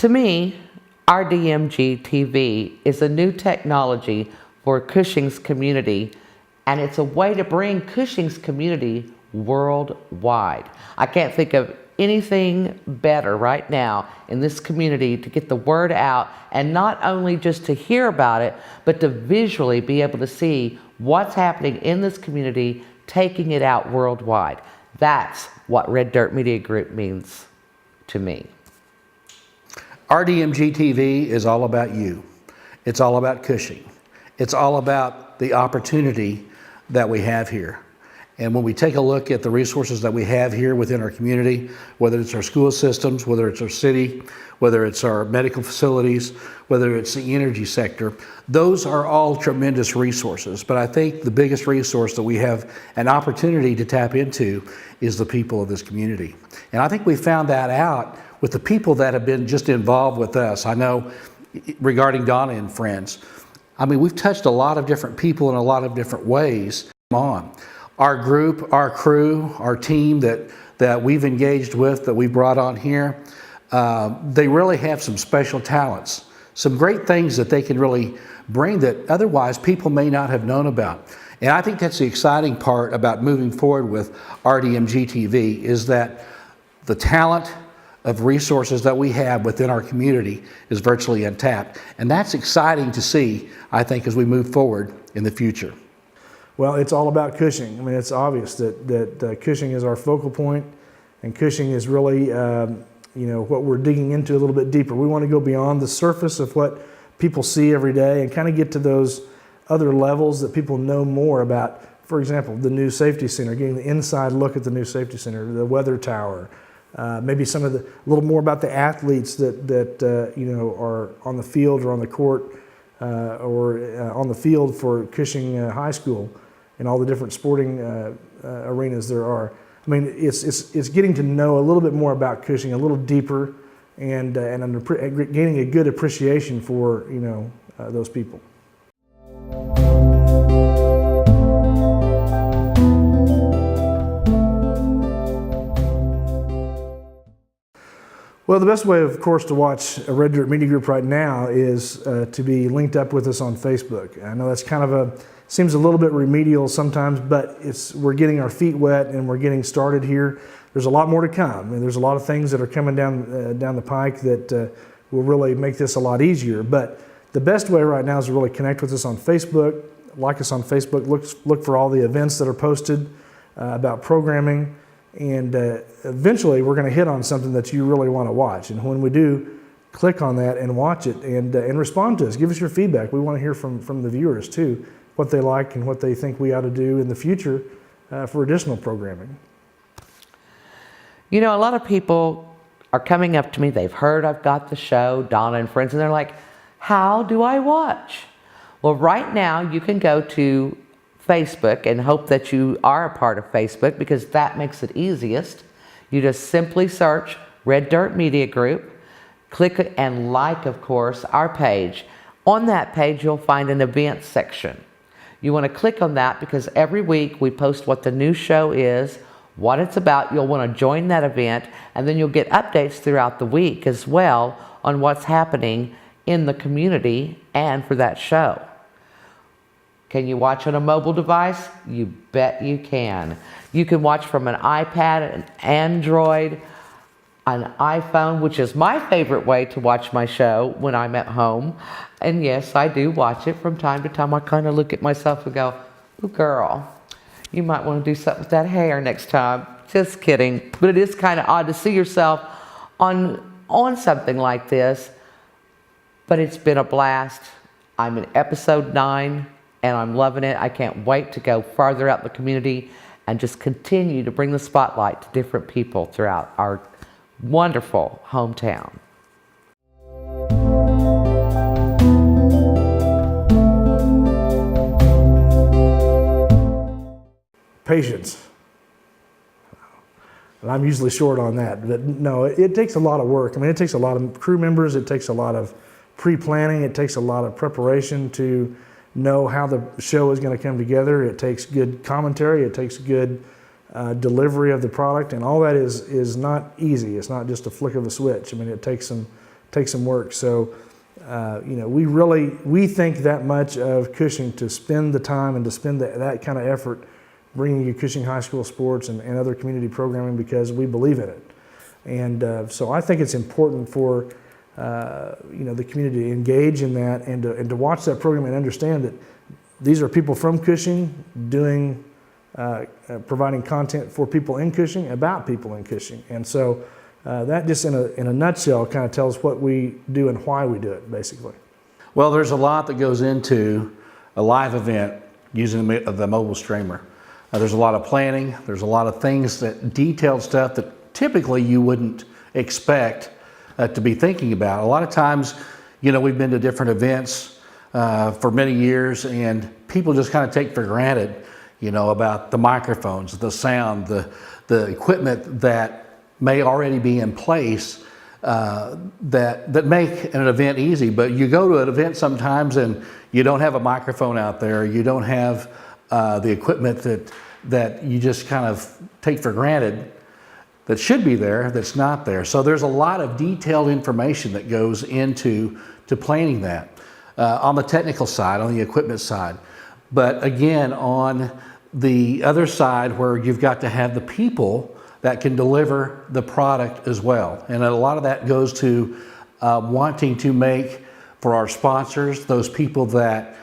To me, RDMGtv is a new technology for Cushing's community, and it's a way to bring Cushing's community worldwide. I can't think of anything better right now in this community to get the word out, and not only just to hear about it, but to visually be able to see what's happening in this community, taking it out worldwide. That's what Red Dirt Media Group means to me. RDMGtv is all about you. It's all about Cushing. It's all about the opportunity that we have here. And when we take a look at the resources that we have here within our community, whether it's our school systems, whether it's our city, whether it's our medical facilities, whether it's the energy sector, those are all tremendous resources. But I think the biggest resource that we have an opportunity to tap into is the people of this community. And I think we found that out with the people that have been just involved with us. I know regarding Donna and friends, I mean, we've touched a lot of different people in a lot of different ways. Our group, our crew, our team that we've engaged with, that we brought on here, they really have some special talents, some great things that they can really bring that otherwise people may not have known about. And I think that's the exciting part about moving forward with RDMGtv, is that the talent of resources that we have within our community is virtually untapped. And that's exciting to see, I think, as we move forward in the future. Well, it's all about Cushing. I mean, it's obvious that Cushing is our focal point, and Cushing is really, what we're digging into a little bit deeper. We want to go beyond the surface of what people see every day and kind of get to those other levels that people know more about. For example, the new safety center, getting the inside look at the new safety center, the weather tower, maybe some of a little more about the athletes that are on the field or on the court or on the field for Cushing High School and all the different sporting arenas there are. I mean, it's getting to know a little bit more about Cushing, a little deeper, and gaining a good appreciation for those people. Well, the best way, of course, to watch a Red Dirt Media Group right now is to be linked up with us on Facebook. I know that's kind of seems a little bit remedial sometimes, but we're getting our feet wet and we're getting started here. There's a lot more to come, and there's a lot of things that are coming down the pike that will really make this a lot easier. But the best way right now is to really connect with us on Facebook, like us on Facebook, look for all the events that are posted about programming. And eventually we're going to hit on something that you really want to watch. And when we do, click on that and watch it and respond to us. Give us your feedback. We want to hear from the viewers too, what they like and what they think we ought to do in the future for additional programming. You know, a lot of people are coming up to me. They've heard I've got the show, Donna and Friends, and they're like, how do I watch? Well, right now you can go to Facebook and hope that you are a part of Facebook, because that makes it easiest. You just simply search Red Dirt Media Group, click it and like, of course, our page. On that page you'll find an events section. You want to click on that because every week we post what the new show is, what it's about. You'll want to join that event, and then you'll get updates throughout the week as well on what's happening in the community and for that show. Can you watch on a mobile device? You bet you can. You can watch from an iPad, an Android, an iPhone, which is my favorite way to watch my show when I'm at home. And yes, I do watch it from time to time. I kind of look at myself and go, "Ooh, girl, you might want to do something with that hair next time." Just kidding. But it is kind of odd to see yourself on something like this. But it's been a blast. I'm in episode 9. And I'm loving it. I can't wait to go farther out in the community and just continue to bring the spotlight to different people throughout our wonderful hometown. Patience. And I'm usually short on that, but no, it takes a lot of work. I mean, it takes a lot of crew members. It takes a lot of pre-planning. It takes a lot of preparation to know how the show is going to come together. It takes good commentary. It takes good delivery of the product, and all that is not easy. It's not just a flick of a switch. I mean, it takes some some work. So, we think that much of Cushing to spend the time and to spend that kind of effort bringing you Cushing High School sports and other community programming because we believe in it. And so I think it's important for the community to engage in that and to watch that program and understand that these are people from Cushing doing providing content for people in Cushing about people in Cushing. And so that just in a nutshell kind of tells what we do and why we do it, basically. Well, there's a lot that goes into a live event using the mobile streamer. There's a lot of planning. There's a lot of things, detailed stuff that typically you wouldn't expect to be thinking about. A lot of times, we've been to different events for many years, and people just kind of take for granted, about the microphones, the sound, the equipment that may already be in place that make an event easy. But you go to an event sometimes and you don't have a microphone out there, you don't have the equipment that you just kind of take for granted that should be there, that's not there. So there's a lot of detailed information that goes into planning that on the technical side, on the equipment side. But again, on the other side where you've got to have the people that can deliver the product as well. And a lot of that goes to wanting to make for our sponsors, those people that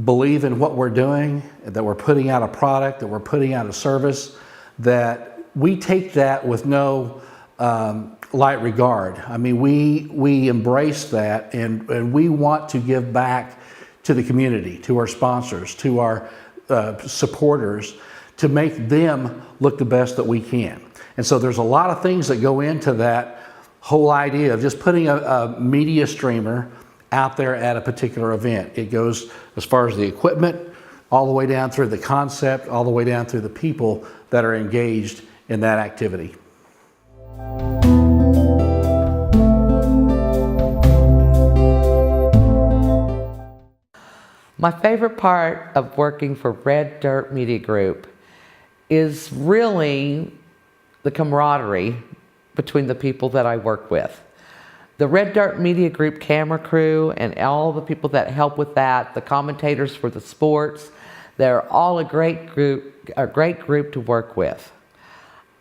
believe in what we're doing, that we're putting out a product, that we're putting out a service, that we take that with no light regard. I mean, we embrace that and we want to give back to the community, to our sponsors, to our supporters, to make them look the best that we can. And so there's a lot of things that go into that whole idea of just putting a media streamer out there at a particular event. It goes as far as the equipment, all the way down through the concept, all the way down through the people that are engaged in that activity. My favorite part of working for Red Dirt Media Group is really the camaraderie between the people that I work with. The Red Dirt Media Group camera crew and all the people that help with that, the commentators for the sports, they're all a great group to work with.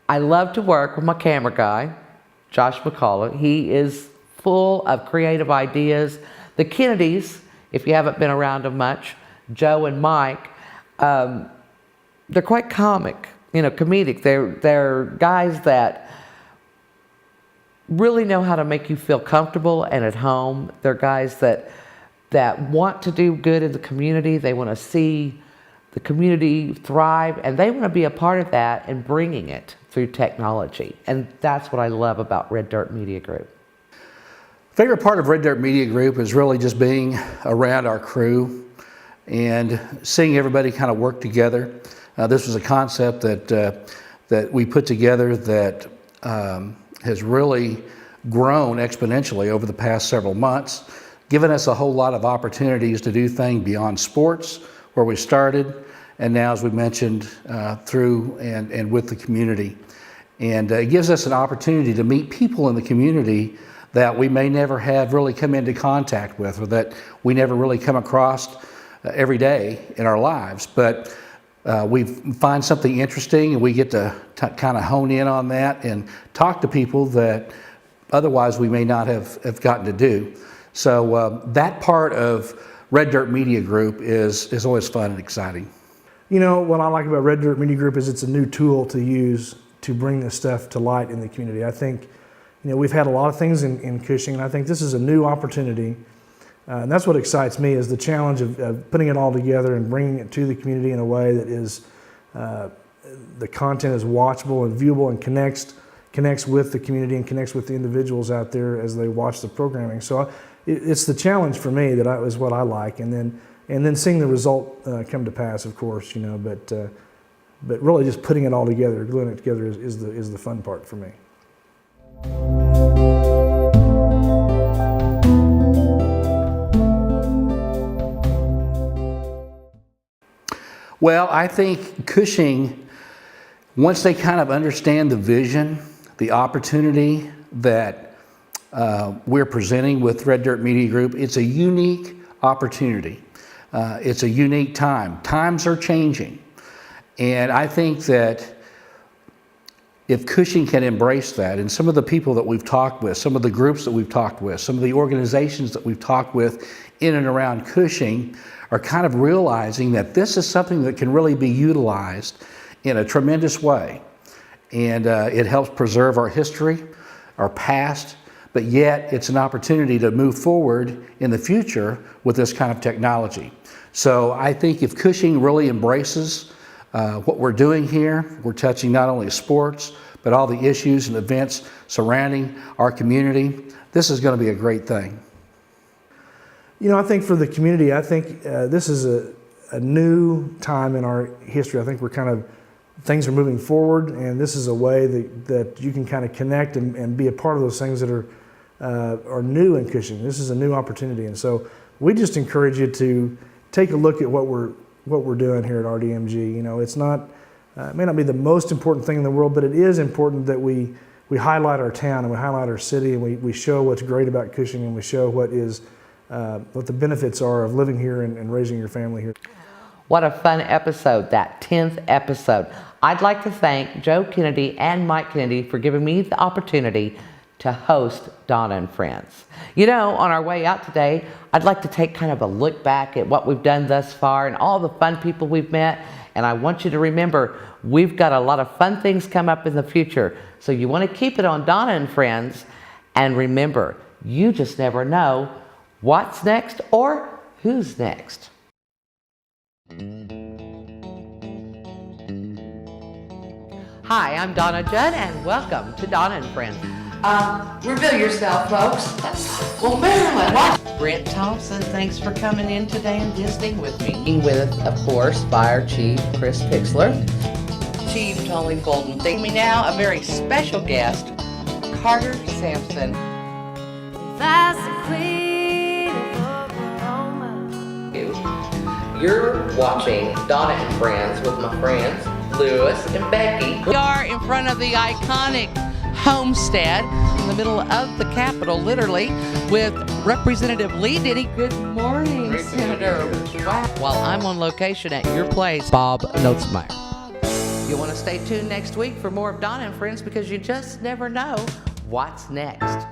I love to work with my camera guy, Josh McCullough. He is full of creative ideas. The Kennedys, if you haven't been around them much, Joe and Mike, they're quite comedic. They're guys that really know how to make you feel comfortable and at home. They're guys that want to do good in the community. They want to see the community thrive, and they want to be a part of that and bringing it through technology. And that's what I love about Red Dirt Media Group. Favorite part of Red Dirt Media Group is really just being around our crew and seeing everybody kind of work together. This was a concept that we put together that has really grown exponentially over the past several months, given us a whole lot of opportunities to do things beyond sports, where we started, and now, as we mentioned, through and with the community. And it gives us an opportunity to meet people in the community that we may never have really come into contact with, or that we never really come across every day in our lives. But we find something interesting, and we get to kind of hone in on that and talk to people that otherwise we may not have gotten to do. So that part of Red Dirt Media Group is always fun and exciting. What I like about Red Dirt Media Group is it's a new tool to use to bring this stuff to light in the community. I think, we've had a lot of things in Cushing, and I think this is a new opportunity. And that's what excites me, is the challenge of putting it all together and bringing it to the community in a way that is, the content is watchable and viewable and connects with the community and connects with the individuals out there as they watch the programming. So it's the challenge for me that is what I like, and then seeing the result come to pass, of course, but really just putting it all together, gluing it together is the fun part for me. Well, I think Cushing, once they kind of understand the vision, the opportunity that we're presenting with Red Dirt Media Group. It's a unique opportunity. It's a unique time. Times are changing. And I think that if Cushing can embrace that, and some of the people that we've talked with, some of the groups that we've talked with, some of the organizations that we've talked with in and around Cushing are kind of realizing that this is something that can really be utilized in a tremendous way. And it helps preserve our history, our past, but yet it's an opportunity to move forward in the future with this kind of technology. So I think if Cushing really embraces what we're doing here, we're touching not only sports, but all the issues and events surrounding our community, this is going to be a great thing. You know, I think for the community, I think this is a new time in our history. I think things are moving forward, and this is a way that you can kind of connect and be a part of those things that are new in Cushing. This is a new opportunity, and so we just encourage you to take a look at what we're doing here at RDMG. You know, it's not, it may not be the most important thing in the world, but it is important that we highlight our town and we highlight our city, and we show what's great about Cushing, and we show what the benefits are of living here and raising your family here. What a fun episode, that 10th episode. I'd like to thank Joe Kennedy and Mike Kennedy for giving me the opportunity to host Donna and Friends. You know, on our way out today, I'd like to take kind of a look back at what we've done thus far and all the fun people we've met. And I want you to remember, we've got a lot of fun things come up in the future. So you want to keep it on Donna and Friends. And remember, you just never know what's next or who's next. Hi, I'm Donna Judd, and welcome to Donna and Friends. Reveal yourself, folks. Well, Marilyn, what? Brent Thompson, thanks for coming in today and visiting with me. With, of course, Fire Chief Chris Pixler, Chief Tony Fulton. Take me now, a very special guest, Carter Sampson. That's the queen of Oklahoma. You're watching Donna and Friends with my friends, Lewis and Becky. We are in front of the iconic homestead in the middle of the Capitol, literally, with Representative Lee Denny. Good morning, Senator. Wow. While I'm on location at your place, Bob Notzmeyer. You'll want to stay tuned next week for more of Donna and Friends, because you just never know what's next.